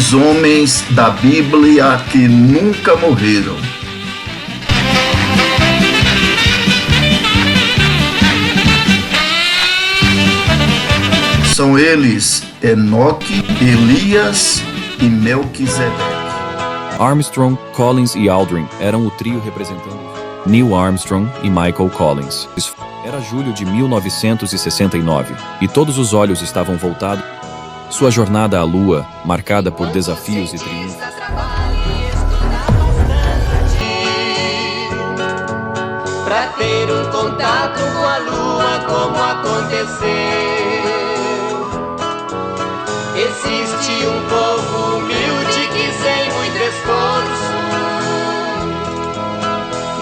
Os homens da Bíblia que nunca morreram. São eles Enoque, Elias e Melquisedeque. Armstrong, Collins e Aldrin eram o trio representando Neil Armstrong e Michael Collins. Era julho de 1969 e todos os olhos estavam voltados. Sua jornada à Lua, marcada por desafios e triunfos. Pra ter um contato com a Lua, como aconteceu. Existe um povo humilde que sem muito esforço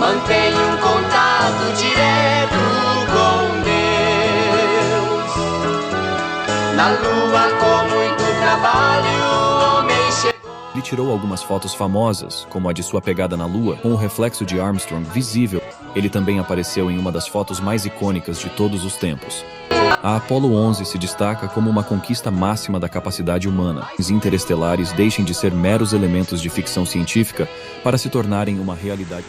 mantém um contato direto com Deus. Na Lua, com muito trabalho, o homem chegou. Ele tirou algumas fotos famosas, como a de sua pegada na Lua, com o reflexo de Armstrong visível. Ele também apareceu em uma das fotos mais icônicas de todos os tempos. A Apollo 11 se destaca como uma conquista máxima da capacidade humana. Os interestelares deixem de ser meros elementos de ficção científica para se tornarem uma realidade.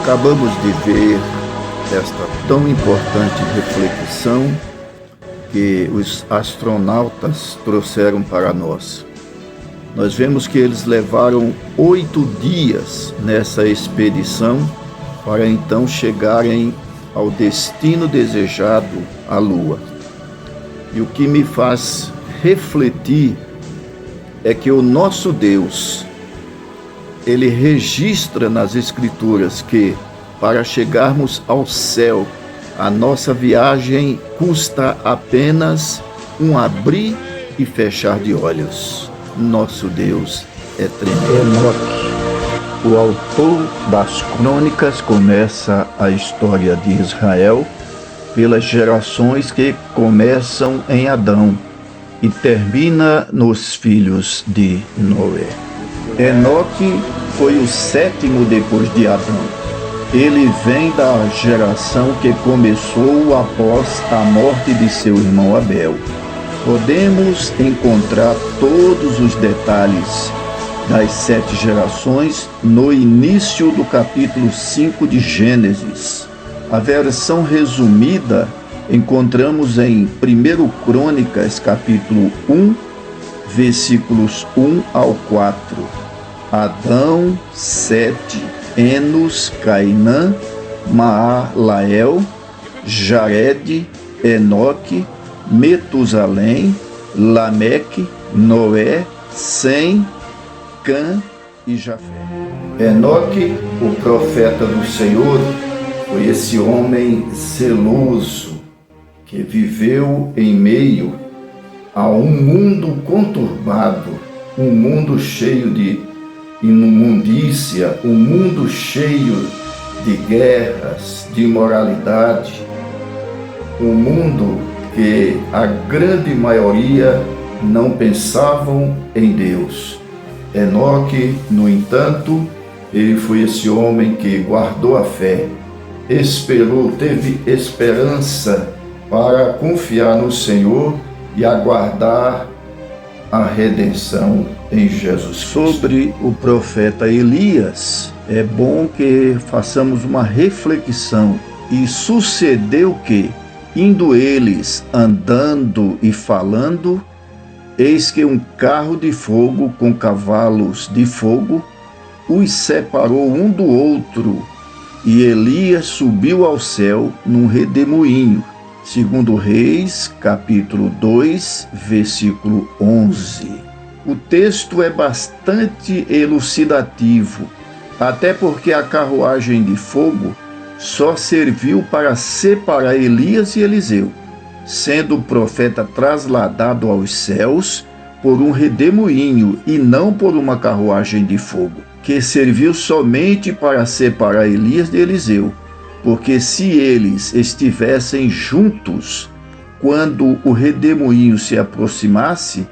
Acabamos de ver esta tão importante reflexão que os astronautas trouxeram para nós. Nós vemos que eles levaram 8 dias nessa expedição para então chegarem ao destino desejado, a Lua. E o que me faz refletir é que o nosso Deus, ele registra nas Escrituras que, para chegarmos ao céu, a nossa viagem custa apenas um abrir e fechar de olhos. Nosso Deus é tremendo. Enoque, o autor das crônicas, começa a história de Israel pelas gerações que começam em Adão e termina nos filhos de Noé. Enoque foi o 7º depois de Adão. Ele vem da geração que começou após a morte de seu irmão Abel. Podemos encontrar todos os detalhes das 7 gerações no início do capítulo 5 de Gênesis. A versão resumida encontramos em 1 Crônicas, capítulo 1, versículos 1 ao 4. Adão, Sete, Enos, Cainã, Maalael, Jared, Enoque, Metusalém, Lameque, Noé, Sem, Cã e Jafé. Enoque, o profeta do Senhor, foi esse homem zeloso que viveu em meio a um mundo conturbado, um mundo cheio de imundícia, um mundo cheio de guerras, de imoralidade, um mundo que a grande maioria não pensavam em Deus. Enoque, no entanto, ele foi esse homem que guardou a fé, esperou, teve esperança para confiar no Senhor e aguardar a redenção em Jesus Cristo. Sobre o profeta Elias, é bom que façamos uma reflexão. E sucedeu que, indo eles andando e falando, eis que um carro de fogo com cavalos de fogo os separou um do outro, e Elias subiu ao céu num redemoinho. Segundo Reis, capítulo 2, versículo 11. O texto é bastante elucidativo, até porque a carruagem de fogo só serviu para separar Elias e Eliseu, sendo o profeta trasladado aos céus por um redemoinho e não por uma carruagem de fogo, que serviu somente para separar Elias de Eliseu, porque se eles estivessem juntos, quando o redemoinho se aproximasse,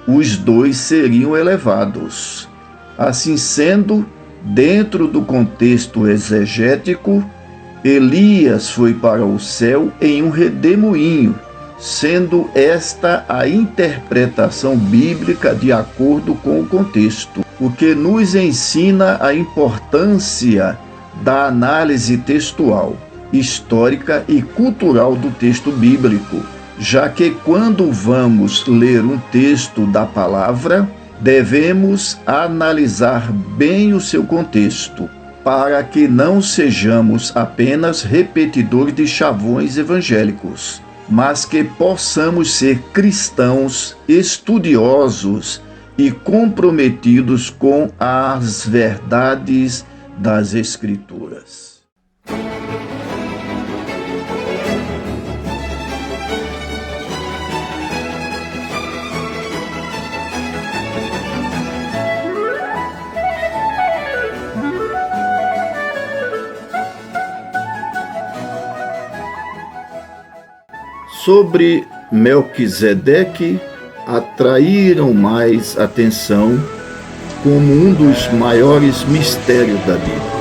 os dois seriam elevados. Assim sendo, dentro do contexto exegético, Elias foi para o céu em um redemoinho, sendo esta a interpretação bíblica de acordo com o contexto, o que nos ensina a importância da análise textual, histórica e cultural do texto bíblico, já que quando vamos ler um texto da palavra, devemos analisar bem o seu contexto, para que não sejamos apenas repetidores de chavões evangélicos, mas que possamos ser cristãos estudiosos e comprometidos com as verdades das Escrituras. Sobre Melquisedeque, atraíram mais atenção como um dos maiores mistérios da Bíblia.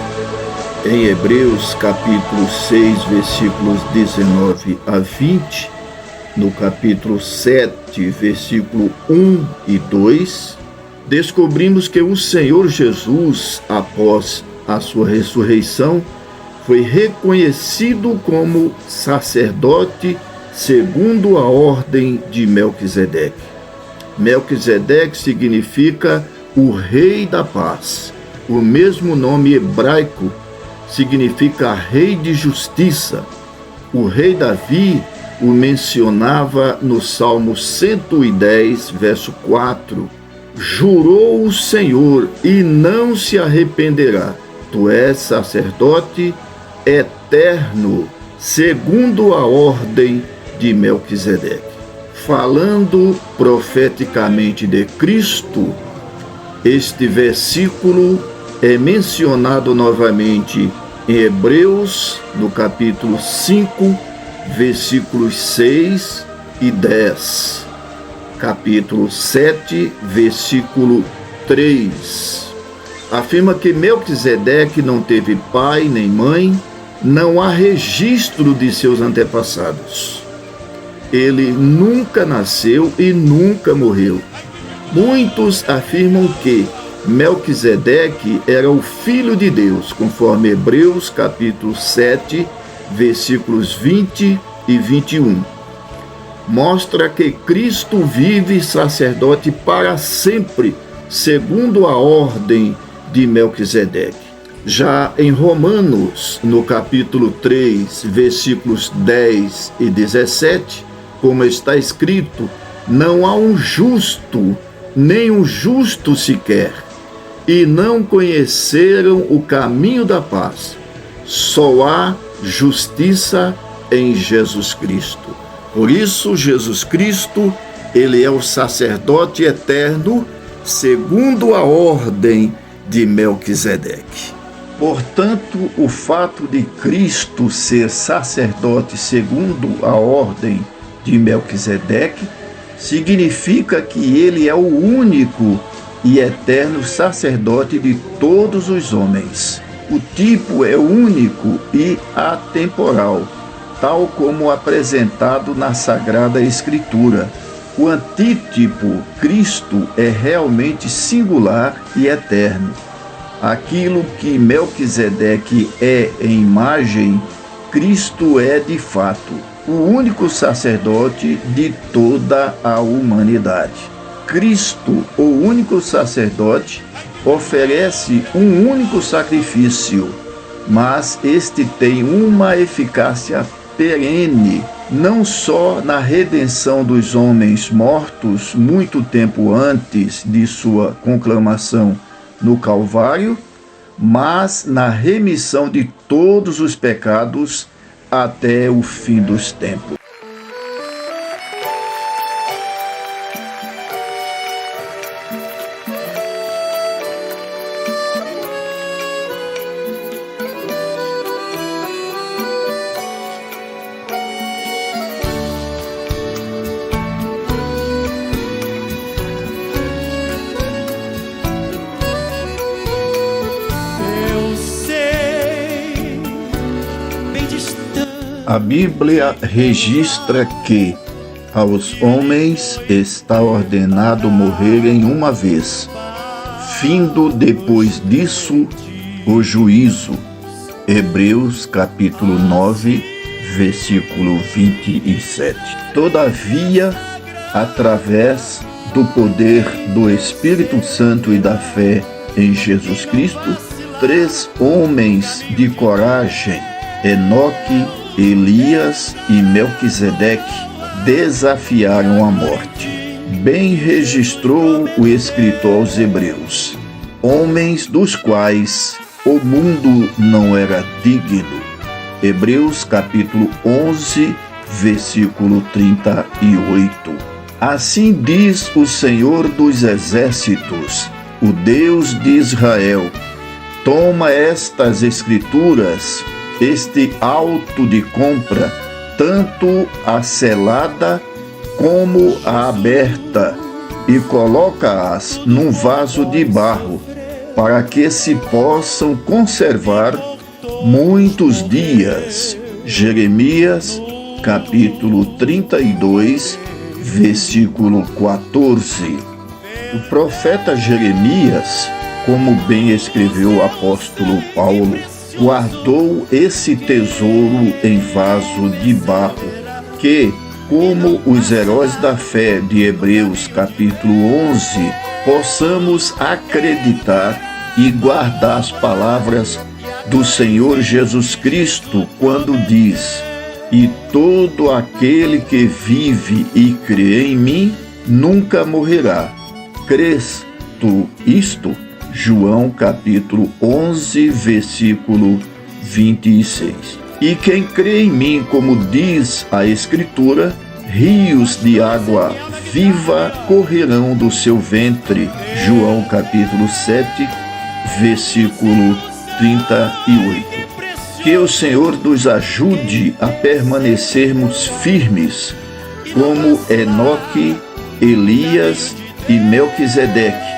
Em Hebreus capítulo 6, versículos 19 a 20, no capítulo 7, versículo 1 e 2, descobrimos que o Senhor Jesus, após a sua ressurreição, foi reconhecido como sacerdote segundo a ordem de Melquisedeque. Melquisedeque significa o Rei da Paz. O mesmo nome hebraico significa Rei de Justiça. O rei Davi o mencionava no Salmo 110, verso 4. Jurou o Senhor e não se arrependerá. Tu és sacerdote eterno, segundo a ordem de Melquisedeque. Falando profeticamente de Cristo, este versículo é mencionado novamente em Hebreus, no capítulo 5, versículos 6 e 10. Capítulo 7, versículo 3. Afirma que Melquisedeque não teve pai nem mãe, não há registro de seus antepassados. Ele nunca nasceu e nunca morreu. Muitos afirmam que Melquisedeque era o Filho de Deus, conforme Hebreus capítulo 7, versículos 20 e 21. Mostra que Cristo vive sacerdote para sempre, segundo a ordem de Melquisedeque. Já em Romanos, no capítulo 3, versículos 10 e 17, como está escrito, não há um justo, nem um justo sequer, e não conheceram o caminho da paz. Só há justiça em Jesus Cristo. Por isso, Jesus Cristo, ele é o sacerdote eterno, segundo a ordem de Melquisedeque. Portanto, o fato de Cristo ser sacerdote segundo a ordem de Melquisedeque significa que ele é o único e eterno sacerdote de todos os homens. O tipo é único e atemporal, tal como apresentado na Sagrada Escritura. O antítipo, Cristo, é realmente singular e eterno. Aquilo que Melquisedeque é em imagem, Cristo é de fato o único sacerdote de toda a humanidade. Cristo, o único sacerdote, oferece um único sacrifício, mas este tem uma eficácia perene, não só na redenção dos homens mortos muito tempo antes de sua conclamação no Calvário, mas na remissão de todos os pecados até o fim dos tempos. A Bíblia registra que aos homens está ordenado morrerem uma vez, findo depois disso o juízo. Hebreus capítulo 9, versículo 27. Todavia, através do poder do Espírito Santo e da fé em Jesus Cristo, 3 homens de coragem, Enoque, Elias e Melquisedeque, desafiaram a morte. Bem registrou o escritor aos Hebreus, homens dos quais o mundo não era digno. Hebreus capítulo 11, versículo 38. Assim diz o Senhor dos Exércitos, o Deus de Israel: toma estas escrituras, este auto de compra, tanto a selada como a aberta, e coloca-as num vaso de barro, para que se possam conservar muitos dias. Jeremias, capítulo 32, versículo 14. O profeta Jeremias, como bem escreveu o apóstolo Paulo, guardou esse tesouro em vaso de barro, que, como os heróis da fé de Hebreus capítulo 11, possamos acreditar e guardar as palavras do Senhor Jesus Cristo quando diz: e todo aquele que vive e crê em mim nunca morrerá. Crês tu isto? João capítulo 11, versículo 26. E quem crê em mim, como diz a Escritura, rios de água viva correrão do seu ventre. João capítulo 7, versículo 38. Que o Senhor nos ajude a permanecermos firmes, como Enoque, Elias e Melquisedeque,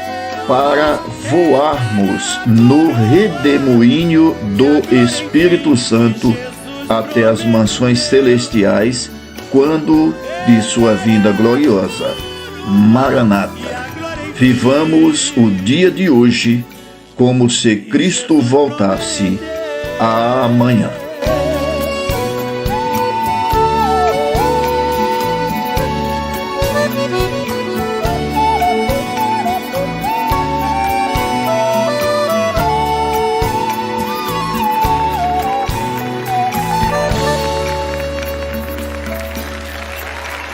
para voarmos no redemoinho do Espírito Santo até as mansões celestiais, quando de sua vinda gloriosa. Maranata. Vivamos o dia de hoje como se Cristo voltasse amanhã.